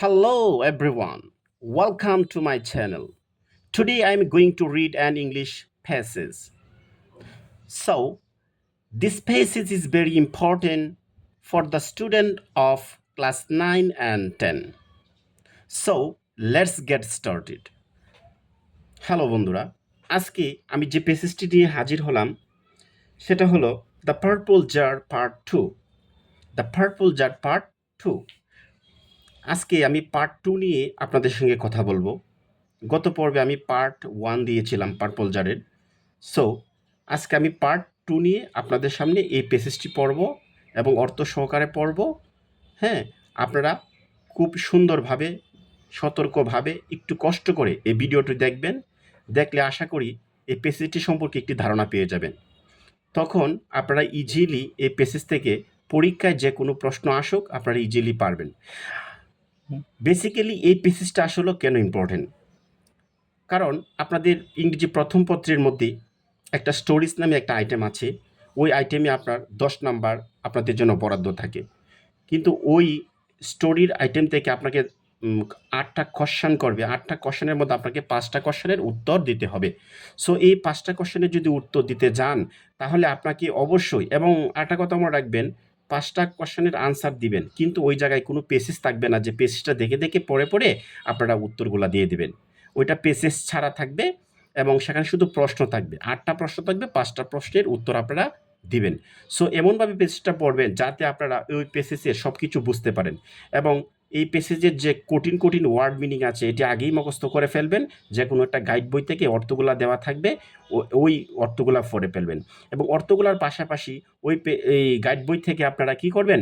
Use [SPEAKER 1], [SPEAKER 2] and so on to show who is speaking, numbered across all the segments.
[SPEAKER 1] Hello everyone, welcome to my channel. Today I am going to read an English passage. So, this passage is very important for the student of class 9 and 10. So, let's get started. Hello বন্ধুরা, আজকে আমি যে পেসেজটি নিয়ে হাজির হলাম সেটা হলো the purple jar part 2। The purple jar part 2। আজকে আমি পার্ট 2 নিয়ে আপনাদের সঙ্গে কথা বলবো। গত পর্বে আমি পার্ট 1 দিয়েছিলাম পার্পল জারের। সো আজকে আমি পার্ট 2 নিয়ে আপনাদের সামনে এই পেসেজটি পড়ব এবং অর্থ সহকারে পড়ব। হ্যাঁ, আপনারা খুব সুন্দরভাবে সতর্কভাবে একটু কষ্ট করে এই ভিডিওটি দেখবেন। দেখলে আশা করি এই পেসেজটি সম্পর্কে একটি ধারণা পেয়ে যাবেন। তখন আপনারা ইজিলি এই পেসেজ থেকে পরীক্ষায় যে কোনো প্রশ্ন আসুক আপনারা ইজিলি পারবেন। বেসিক্যালি এই পেসেজটা আসলে কেন ইম্পর্টেন্ট? কারণ আপনাদের ইংরেজি প্রথম পত্রের মধ্যে একটা স্টোরিজ নামে একটা আইটেম আছে। ওই আইটেমে আপনার 10 নাম্বার আপনাদের জন্য বরাদ্দ থাকে। কিন্তু ওই স্টোরির আইটেম থেকে আপনাকে 8টা কোয়েশ্চেন করবে। 8টা কোয়েশ্চেনের মধ্যে আপনাকে 5টা কোয়েশ্চেনের উত্তর দিতে হবে। সো এই 5টা কোয়েশ্চেনের যদি উত্তর দিতে যান তাহলে আপনাকে অবশ্যই, এবং আরেকটা কথা মনে রাখবেন, 5টা কোয়েশ্চেনের আনসার দিবেন কিন্তু ওই জায়গায় কোনো পেসেজ থাকবে না যে পেসেজটা দেখে দেখে পড়ে পড়ে আপনারা উত্তরগুলো দিয়ে দিবেন। ওইটা পেসেজ ছাড়া থাকবে এবং সেখানে শুধু প্রশ্ন থাকবে। 8টা প্রশ্ন থাকবে, 5টা প্রশ্নের উত্তর আপনারা দিবেন। সো এমনভাবে পেসেজটা পড়বেন যাতে আপনারা ওই পেসেজের সব কিছু বুঝতে পারেন এবং এই পেসেজের যে কঠিন কঠিন ওয়ার্ড মিনিং আছে এটি আগেই মুখস্থ করে ফেলবেন। যে কোনো একটা গাইড বই থেকে অর্থগুলা দেওয়া থাকবে, ওই অর্থগুলা পড়ে ফেলবেন এবং অর্থগুলার পাশাপাশি এই গাইড বই থেকে আপনারা কি করবেন,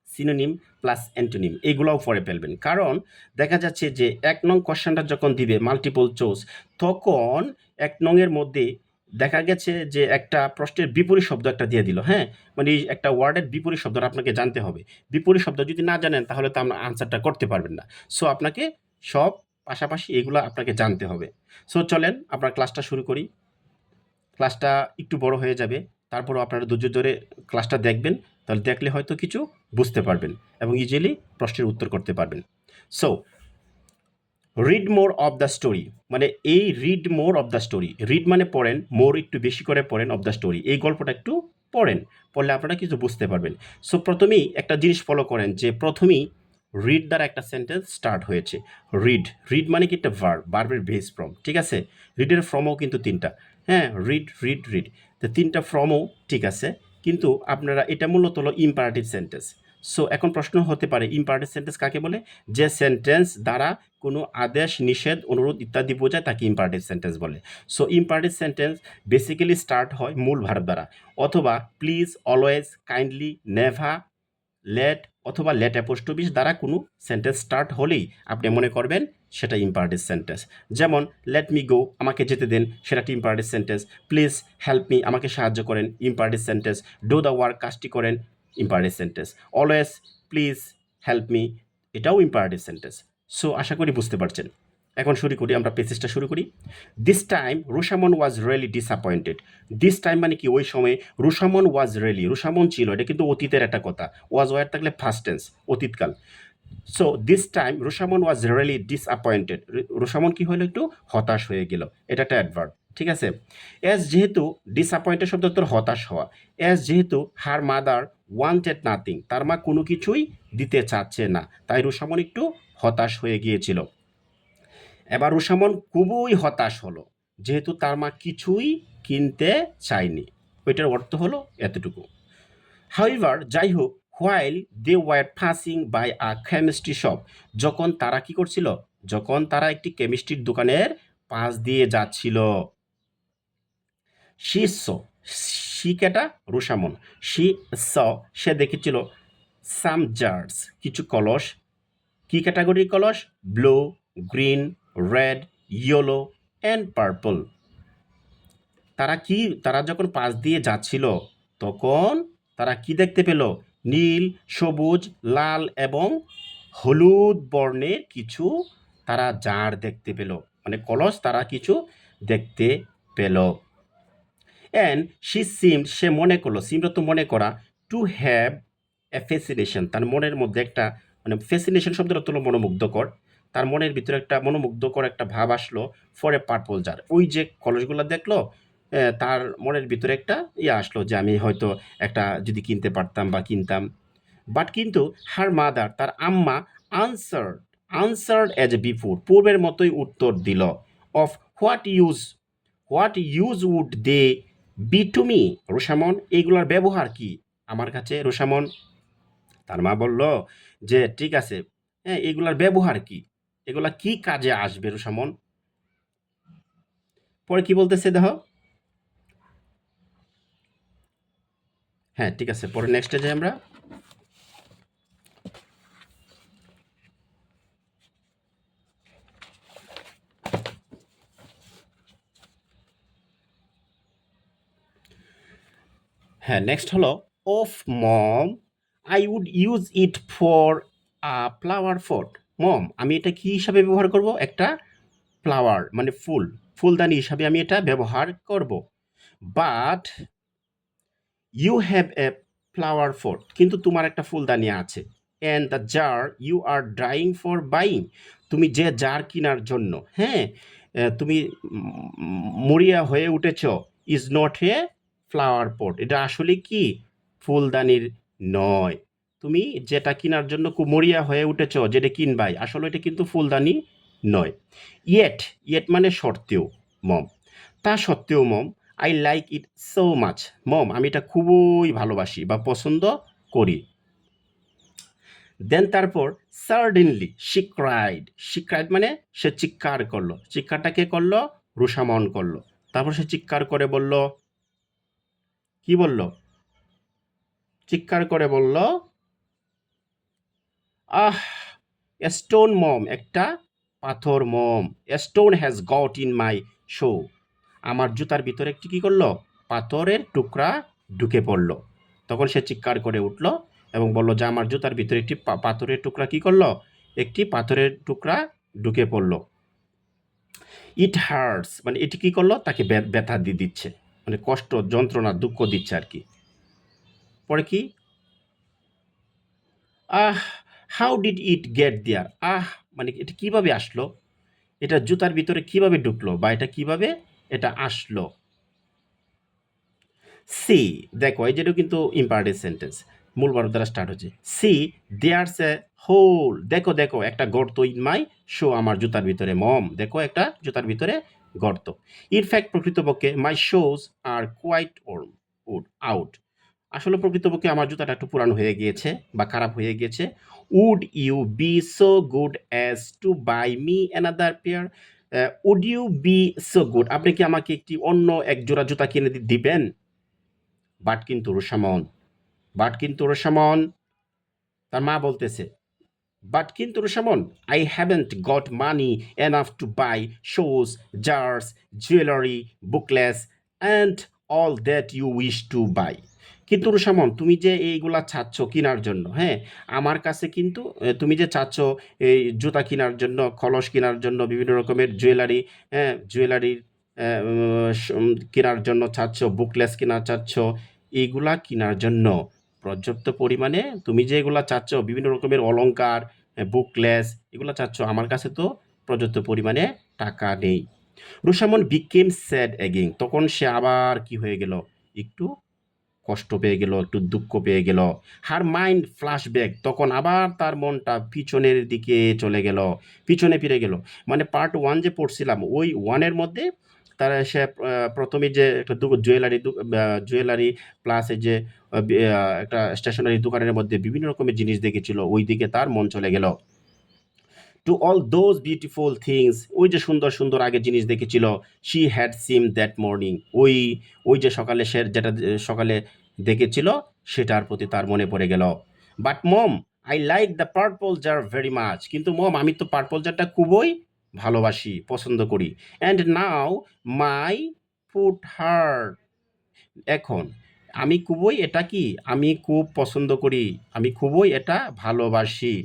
[SPEAKER 1] সিনোনিম প্লাস অ্যান্টোনিম এগুলোও পড়ে ফেলবেন। কারণ দেখা যাচ্ছে যে 1 নং কোশ্চেনটা যখন দিবে মাল্টিপল চয়েস, তখন 1 নংয়ের মধ্যে দেখা গেছে যে একটা প্রশ্নের বিপরীত শব্দ একটা দিয়ে দিল। হ্যাঁ, মানে একটা ওয়ার্ডের বিপরীত শব্দটা আপনাকে জানতে হবে। বিপরীত শব্দ যদি না জানেন তাহলে তো আপনার আনসারটা করতে পারবেন না। সো আপনাকে সব পাশাপাশি এগুলো আপনাকে জানতে হবে। সো চলেন আমরা ক্লাসটা শুরু করি। ক্লাসটা একটু বড় হয়ে যাবে, তারপরও আপনারা ধৈর্য ধরে ক্লাসটা দেখবেন, তাহলে দেখলে হয়তো কিছু বুঝতে পারবেন এবং ইজিলি প্রশ্নের উত্তর করতে পারবেন। So read more of the story, মানে এই read more of the story, read মানে পড়েন, মোর একটু বেশি করে পড়েন, অফ দ্য স্টোরি এই গল্পটা একটু পড়েন, পড়লে আপনারা কিছু বুঝতে পারবেন। সো প্রথমেই একটা জিনিস ফলো করেন যে প্রথমেই রিড দ্বারা একটা সেন্টেন্স স্টার্ট হয়েছে। রিড, রিড মানে কি একটা ভার্ব, ভার্বের বেস ফর্ম, ঠিক আছে? রিডের ফর্মও কিন্তু 3টা। হ্যাঁ, রিড রিড রিড, তো 3টা ফর্মও ঠিক আছে, কিন্তু আপনারা এটা মূলত হলো ইম্পারেটিভ সেন্টেন্স। সো এখন প্রশ্ন হতে পারে ইম্পারেটিভ সেন্টেন্স কাকে বলে? যে সেন্টেন্স দ্বারা কোনো আদেশ, নিষেধ, অনুরোধ ইত্যাদি বোঝায় তাকে ইম্পারেটিভ সেন্টেন্স বলে। So imperative sentence basically start হয় মূল ভার্ব দ্বারা, অথবা please, always, kindly, never, let অথবা লেট অ্যাপোস্ট্রোফি দ্বারা কোনো সেন্টেন্স স্টার্ট হলেই আপনি মনে করবেন সেটা ইম্পারেটিভ সেন্টেন্স। যেমন লেট মি গো, আমাকে যেতে দেন, সেটা একটা imperative sentence. Please help me, আমাকে সাহায্য করেন, imperative sentence. Do the work, কাজটি করেন, imperative sentence. Always please help me, এটাও ইম্পারেটিভ সেন্টেন্স। সো আশা করি বুঝতে পারছেন। এখন শুরু করি, আমরা পেসেজটা শুরু করি। This time Rosamond was really disappointed. This time মানে কি ওই সময়, রুশামন ওয়াজ রিয়েলি, রুশামন ছিল, এটা কিন্তু অতীতের একটা কথা। ওয়াজ ওয়ার থাকলে ফার্স্ট টেন্স, অতীতকাল। So this time Rosamond was really disappointed, Rosamond কি হলো, একটু হতাশ হয়ে গেল, এটা একটা অ্যাডভার্ব, ঠিক আছে? এস যেহেতু ডিসঅ্যাপয়েন্টেড শব্দ তোর হতাশ হওয়া, এস যেহেতু হার মাদার ওয়ান্টেড নাথিং, তার মা কোনো কিছুই দিতে চাচ্ছে না, তাই রুশামন একটু হতাশ হয়ে গিয়েছিল। এবার রুশামন খুবই হতাশ হলো যেহেতু তার মা কিছুই কিনতে চায়নি। ওইটার অর্থ হলো এতটুকু। হাউএভার, যাই হোক, while they were passing by a chemistry shop, যখন তারা কি করছিল, যখন তারা একটি কেমিস্ট্রির দোকানের পাশ দিয়ে যাচ্ছিল। শি স, শি কেটা, রুশামন, শি স, সে দেখেছিল, সাম জার্স, কিছু কলস। কি ক্যাটাগরির কলস? Blue, green, red, yellow and purple. তারা যখন পাশ দিয়ে যাচ্ছিল তখন তারা কি দেখতে পেল? নীল, সবুজ, লাল এবং হলুদ বর্ণের কিছু তারা জার দেখতে পেল, মানে কলস তারা কিছু দেখতে পেল। অ্যান্ড শি সিম, সে মনে করলো, সিমটা তো মনে করা, টু হ্যাভ এ ফ্যাসিনেশন, তার মনের মধ্যে একটা মানে ফ্যাসিনেশন শব্দের অর্থ হলো মনোমুগ্ধকর। তার মনের ভিতরে একটা মনোমুগ্ধকর একটা ভাব আসলো ফর এ পার্পল জার। ওই যে কলসগুলো দেখলো, তার মনের ভিতরে একটা ইয়ে আসলো যে আমি হয়তো একটা যদি কিনতে পারতাম বা কিনতাম। বাট কিন্তু হার মাদার, তার আম্মা, answered answered as a before, পূর্বের মতোই উত্তর দিল। Of what use would they be to me, Rosamond এইগুলোর ব্যবহার কি আমার কাছে রোসামন? তার মা বলল যে ঠিক আছে, হ্যাঁ এগুলার ব্যবহার কি, এগুলা কি কাজে আসবে রোসামন? পরে কি বলতেছে দেখো। হ্যাঁ ঠিক আছে, পরে নেক্সটে যাই আমরা। হ্যাঁ নেক্সট হলো of mom, I would use it for a flower pot. Mom, আমি এটা কি হিসাবে ব্যবহার করব? একটা ফ্লাওয়ার মানে ফুলদানি হিসাবে আমি এটা ব্যবহার করব। But you have a flower pot, কিন্তু তোমার একটা ফুলদানি আছে। And the jar you are drying for buying, তুমি যে জার কেনার জন্য, হ্যাঁ তুমি মরিয়া হয়ে উঠেছ, is not a flower pot, এটা আসলে কি ফুলদানির নয়। তুমি যেটা কেনার জন্য খুব মরিয়া হয়ে উঠেছ, যেটা কিনবাই, আসলে এটা কিন্তু ফুলদানি নয়। ইয়েট, ইয়েট মানে সত্ত্বেও মম, তা সত্ত্বেও mom, I like it so much, mom আমি এটা খুবই ভালোবাসি বা পছন্দ করি। দেন তারপর সার্ডেনলি শি ক্রাইড মানে সে চিৎকার করলো। চিৎকারটা কে করলো? রুষামন করলো। তারপর সে চিৎকার করে বলল, কি বলল? চিৎকার করে বলল, আহ স্টোন মম, একটা পাথর mom, stone has got in my shoe, আমার জুতার ভিতরে একটি কী করলো? পাথরের টুকরা ঢুকে পড়লো। তখন সে চিৎকার করে উঠল এবং বলল যে আমার জুতার ভিতরে একটি পাথরের টুকরা কী করলো? একটি পাথরের টুকরা ঢুকে পড়লো। ইট হার্টস মানে এটি কী করলো? তাকে ব্যথা দিয়ে দিচ্ছে, মানে কষ্ট, যন্ত্রণা, দুঃখ দিচ্ছে আর কি। পরে কি? আহ হাউ ডিড ইট গেট দেয়ার, মানে এটা কিভাবে আসলো? এটা জুতার ভিতরে কিভাবে ঢুকলো বা এটা কিভাবে এটা আসলো? সি, দেখো এই যেটা কিন্তু ইম্পারেটিভ সেন্টেন্স, মূল ভার্ব দ্বারা স্টার্ট হচ্ছে। সি দেয়ার্স এ হোল, দেখো দেখো একটা গর্ত, ইন মাই শো, আমার জুতার ভিতরে মম, দেখো একটা জুতার ভিতরে গর্ত। ইনফ্যাক্ট প্রকৃতপক্ষে মাই শোজ আর কোয়াইট আউট, আসলে প্রকৃতপক্ষে আমার জুতাটা একটু পুরানো হয়ে গিয়েছে বা খারাপ হয়ে গিয়েছে। Would you be so good as to buy me another pair, would you be so good, আপনি কি আমাকে একটি অন্য এক জোড়া জুতা কিনে দিবেন? বাট কিন্তু রোসামন, বাট কিন্তু রোসামন, তার মা বলতেছে, বাট কিন্তু Rosamond, I haven't got money enough to buy shoes, jars, jewellery, buckles and all that you wish to buy. কিন্তু রোসামন, তুমি যে এইগুলা চাচ্ছ কেনার জন্য, হ্যাঁ আমার কাছে কিন্তু তুমি যে চাচ্ছ এই জুতা কেনার জন্য, কলস কেনার জন্য, বিভিন্ন রকমের জুয়েলারি, হ্যাঁ জুয়েলারি কেনার জন্য চাচ্ছ, বুকলেস কেনার চাচ্ছ, এইগুলা কেনার জন্য পর্যাপ্ত পরিমাণে তুমি যে এগুলা চাচ্ছ, বিভিন্ন রকমের অলংকার, বুকলেস, এগুলো চাচ্ছ, আমার কাছে তো পর্যাপ্ত পরিমাণে টাকা নেই। রুসামন বিকেম স্যাড এগেইন, তখন সে আবার কি হয়ে গেল? একটু কষ্ট পেয়ে গেল, একটু দুঃখ পেয়ে গেল। হার মাইন্ড ফ্ল্যাশব্যাক, তখন আবার তার মনটা পিছনের দিকে চলে গেল, পিছনে ফিরে গেল। মানে পার্ট ওয়ান যে পড়ছিলাম, ওই ওয়ানের মধ্যে তারা সে প্রথমে যে একটা জুয়েলারি প্লাস এই যে একটা স্টেশনারি দোকানের মধ্যে বিভিন্ন রকমের জিনিস দেখেছিল, ওই দিকে তার মন চলে গেল। To all those beautiful things, ওই যে সুন্দর সুন্দর আগে জিনিস দেখেছিল, she had seem that morning, ওই ওই যে সকালে সে যেটা সকালে দেখেছিল, সেটার প্রতি তার মনে পড়ে গেল। But mom, I like the purple jar very much, কিন্তু মম আমি তো পার্পল জারটা খুবই ভালোবাসি, পছন্দ করি। And now my foot heart, এখন আমি খুবই এটা কি, আমি খুব পছন্দ করি, আমি খুবই এটা ভালোবাসি।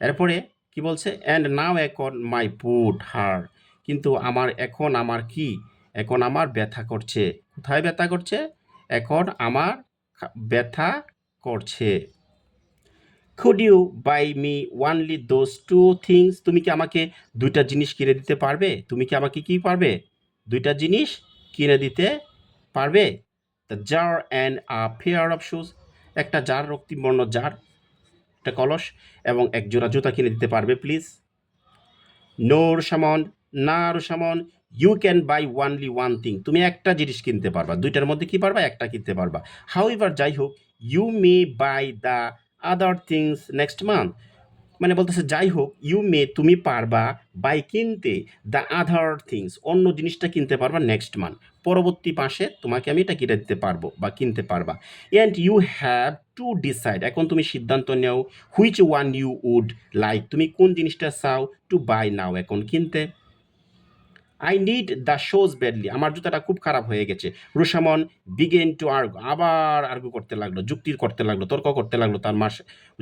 [SPEAKER 1] এরপরে কি বলছে? অ্যান্ড নাও এখন মাই পুট হার, কিন্তু আমার এখন আমার কি, এখন আমার ব্যথা করছে। কোথায় ব্যথা করছে? এখন আমার ব্যথা করছে। could you buy me only those two things? তুমি কি আমাকে দুইটা জিনিস কিনে দিতে পারবে? তুমি কি আমাকে কি পারবে? দুইটা জিনিস কিনে দিতে পারবে? The jar and a pair of shoes. একটা জার, রক্তিমবর্ণ জার, একটা কলস এবং এক জোড়া জুতা কিনে দিতে পারবে প্লিজ? No, Rushamon, না Rosamond, you can buy only one thing. তুমি একটা জিনিস কিনতে পারবা, দুইটার মধ্যে কি পারবা? একটা কিনতে পারবা। হাউএভার, যাই হোক, you may buy the other things next month. মানে বলতেছে যাই হোক, ইউ মে তুমি পারবা, বাই কিনতে, দ্য আদার থিংস অন্য জিনিসটা কিনতে পারবা নেক্সট মান্থ, পরবর্তী মাসে তোমাকে আমি এটা কিনে দিতে পারবো বা কিনতে পারবা। And you have to decide, এখন তুমি সিদ্ধান্ত নেও, which one you would like, তুমি কোন জিনিসটা চাও, টু বাই নাও, এখন কিনতে। I need the shoes badly, আমার জুতাটা খুব খারাপ হয়ে গেছে। রুশামন বিগেন টু আর্গু, আবার আর্গু করতে লাগলো, যুক্তি করতে লাগলো, তর্ক করতে লাগলো, তার মাস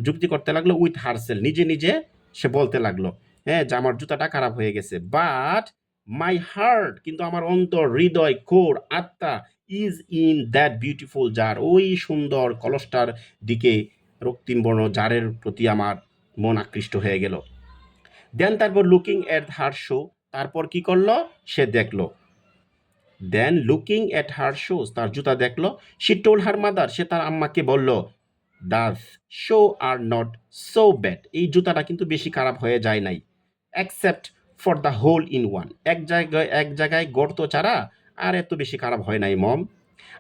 [SPEAKER 1] যুক্তি করতে লাগলো উইথ হারসেল, নিজে নিজে সে বলতে লাগলো, হ্যাঁ, যে আমার জুতাটা খারাপ হয়ে গেছে। বাট মাই হার্ট, কিন্তু আমার অন্তর, হৃদয়, কোর, আত্মা, is in that beautiful jar, ওই সুন্দর কলসটার দিকে, রক্তিমবর্ণ জারের প্রতি আমার মন আকৃষ্ট হয়ে গেল। দেন তারপর লুকিং এট হার শো, তারপর কি করলো? সে দেখলো। দেন লুকিং এট হার শোজ, তার জুতা দেখলো। শি টোল্ড হার মাদার, সে তার আম্মাকে বলল, the shoe are not so bad, এই জুতাটা কিন্তু বেশি খারাপ হয়ে যায় নাই, except for the hole in one, এক জায়গায় গর্ত ছাড়া আর এত বেশি খারাপ হয় নাই মম।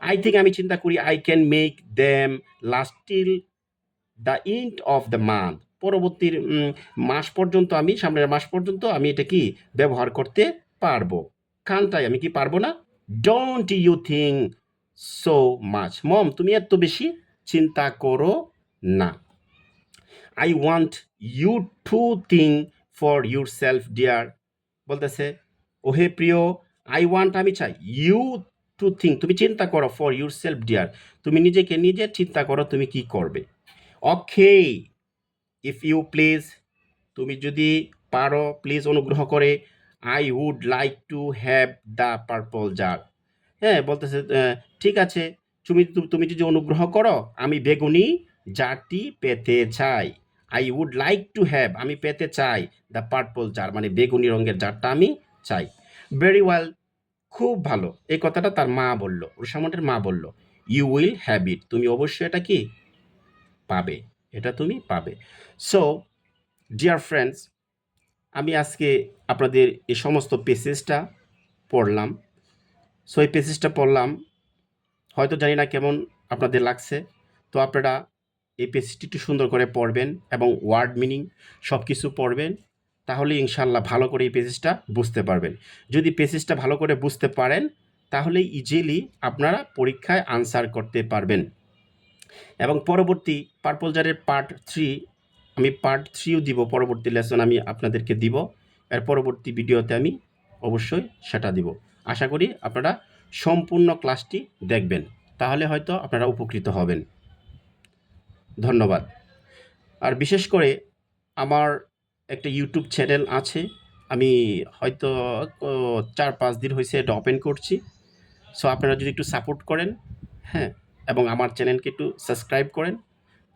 [SPEAKER 1] আই থিঙ্ক, আমি চিন্তা করি, I can make them last till the end of the month, পরবর্তী মাস পর্যন্ত, আমি সামনের মাস পর্যন্ত আমি এটা কি ব্যবহার করতে পারবো। কানটাই, আমি কি পারবো না? Don't you think so much mom, তুমি এত বেশি চিন্তা করো না। I want you to think for yourself dear, বলতেছে ওহে প্রিয়, আই ওয়ান্ট, আমি চাই, ইউ টু থিঙ্ক, তুমি চিন্তা করো, ফর ইউর সেলফ ডিয়ার, তুমি নিজেকে নিজে চিন্তা করো তুমি কি করবে। ওকে, ইফ ইউ প্লিজ, তুমি যদি পারো, প্লিজ অনুগ্রহ করে, I would like to have the purple jar, হ্যাঁ, বলতেছে ঠিক আছে, তুমি যদি অনুগ্রহ করো, আমি বেগুনি জারটি পেতে চাই। I would like to have, আমি পেতে চাই, দ্য পার্পল জার, মানে বেগুনি রঙের জারটা আমি চাই। ভেরি ওয়েল, খুব ভালো, এই কথাটা তার মা বলল, রুশামনের মা বলল, ইউ উইল হ্যাভ ইট, তুমি অবশ্যই এটা কি পাবে, এটা তুমি পাবে। সো ডিয়ার ফ্রেন্ডস, আমি আজকে আপনাদের এই সমস্ত পেসেজটা পড়লাম। সো এই পেসেজটা পড়লাম, হয়তো জানি না কেমন আপনাদের লাগছে, তো আপনারা এই পেসেজটি একটু সুন্দর করে পড়বেন এবং ওয়ার্ড মিনিং সব কিছু পড়বেন, তাহলে ইনশাল্লাহ ভালো করে এই পেসেজটা বুঝতে পারবেন। যদি পেসেজটা ভালো করে বুঝতে পারেন, তাহলে ইজিলি আপনারা পরীক্ষায় আনসার করতে পারবেন। এবং পরবর্তী পার্পল জারের পার্ট 3, আমি পার্ট 3ও দিব, পরবর্তী লেসন আমি আপনাদেরকে দিব, এর পরবর্তী ভিডিওতে আমি অবশ্যই সেটা দিব। আশা করি আপনারা সম্পূর্ণ ক্লাসটি দেখবেন, তাহলে হয়তো আপনারা উপকৃত হবেন। ধন্যবাদ। আর বিশেষ করে আমার একটা ইউটিউব চ্যানেল আছে, আমি হয়তো 4-5 দিন হয়েছে এটা ওপেন করছি। সো আপনারা যদি একটু সাপোর্ট করেন, হ্যাঁ, এবং আমার চ্যানেলকে একটু সাবস্ক্রাইব করেন,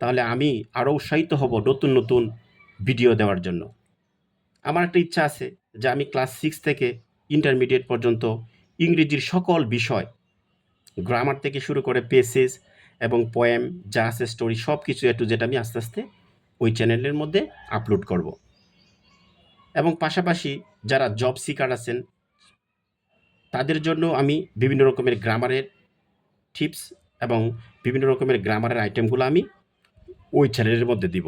[SPEAKER 1] তাহলে আমি আরও উৎসাহিত হব নতুন নতুন ভিডিও দেওয়ার জন্য। আমার একটা ইচ্ছা আছে যে আমি ক্লাস 6 থেকে ইন্টারমিডিয়েট পর্যন্ত ইংরেজির সকল বিষয়, গ্রামার থেকে শুরু করে পেসেজ এবং পোয়েম যা আছে, স্টোরি, সব কিছু একটু, যেটা আমি আস্তে আস্তে ওই চ্যানেলের মধ্যে আপলোড করব। এবং পাশাপাশি যারা জব সিকার আছেন, তাদের জন্য আমি বিভিন্ন রকমের গ্রামারের টিপস এবং বিভিন্ন রকমের গ্রামারের আইটেমগুলো আমি ওই চ্যানেলের মধ্যে দিব।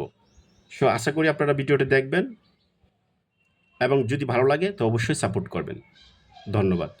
[SPEAKER 1] সো আশা করি আপনারা ভিডিওটি দেখবেন এবং যদি ভালো লাগে তো অবশ্যই সাপোর্ট করবেন। ধন্যবাদ।